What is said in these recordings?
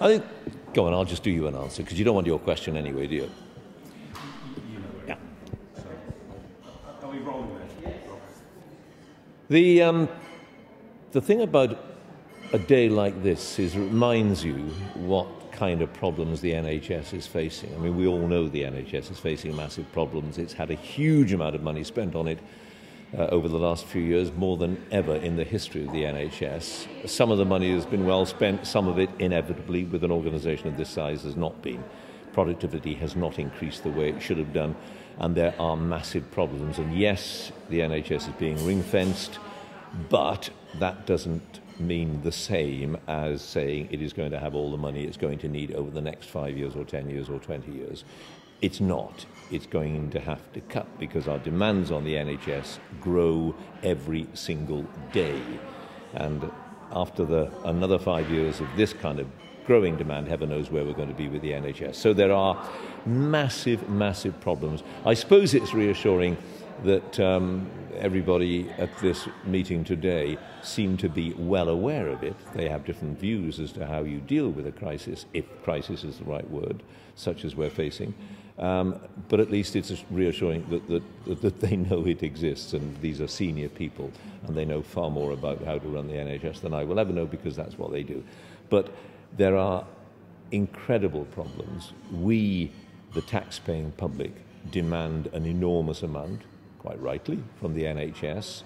I think, go on, I'll just do you an answer, because you don't want your question anyway, do you? Yeah. Are we rolling there? The thing about a day like this is it reminds you what kind of problems the NHS is facing. I mean, we all know the NHS is facing massive problems. It's had a huge amount of money spent on it over the last few years, more than ever in the history of the NHS. Some of the money has been well spent, some of it inevitably with an organisation of this size has not been. Productivity has not increased the way it should have done, and there are massive problems. And yes, the NHS is being ring-fenced, but that doesn't mean the same as saying it is going to have all the money it's going to need over the next 5 years or 10 years or 20 years. It's not. It's going to have to cut because our demands on the NHS grow every single day. And after another 5 years of this kind of growing demand, heaven knows where we're going to be with the NHS. So there are massive, massive problems. I suppose it's reassuring that everybody at this meeting today seem to be well aware of it. They have different views as to how you deal with a crisis, if crisis is the right word, such as we're facing. But at least it's reassuring that they know it exists, and these are senior people, and they know far more about how to run the NHS than I will ever know, because that's what they do. But there are incredible problems. We, the tax-paying public, demand an enormous amount, quite rightly, from the NHS.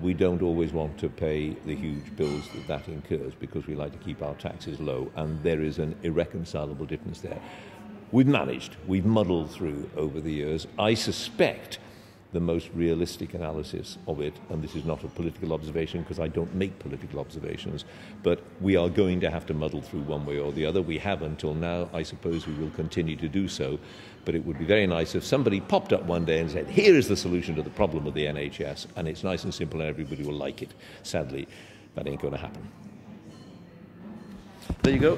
We don't always want to pay the huge bills that incurs because we like to keep our taxes low, and there is an irreconcilable difference there. We've managed, we've muddled through over the years. I suspect the most realistic analysis of it, and this is not a political observation because I don't make political observations, but we are going to have to muddle through one way or the other. We have until now. I suppose we will continue to do so, but it would be very nice if somebody popped up one day and said, here is the solution to the problem of the NHS, and it's nice and simple and everybody will like it. Sadly, that ain't going to happen. There you go.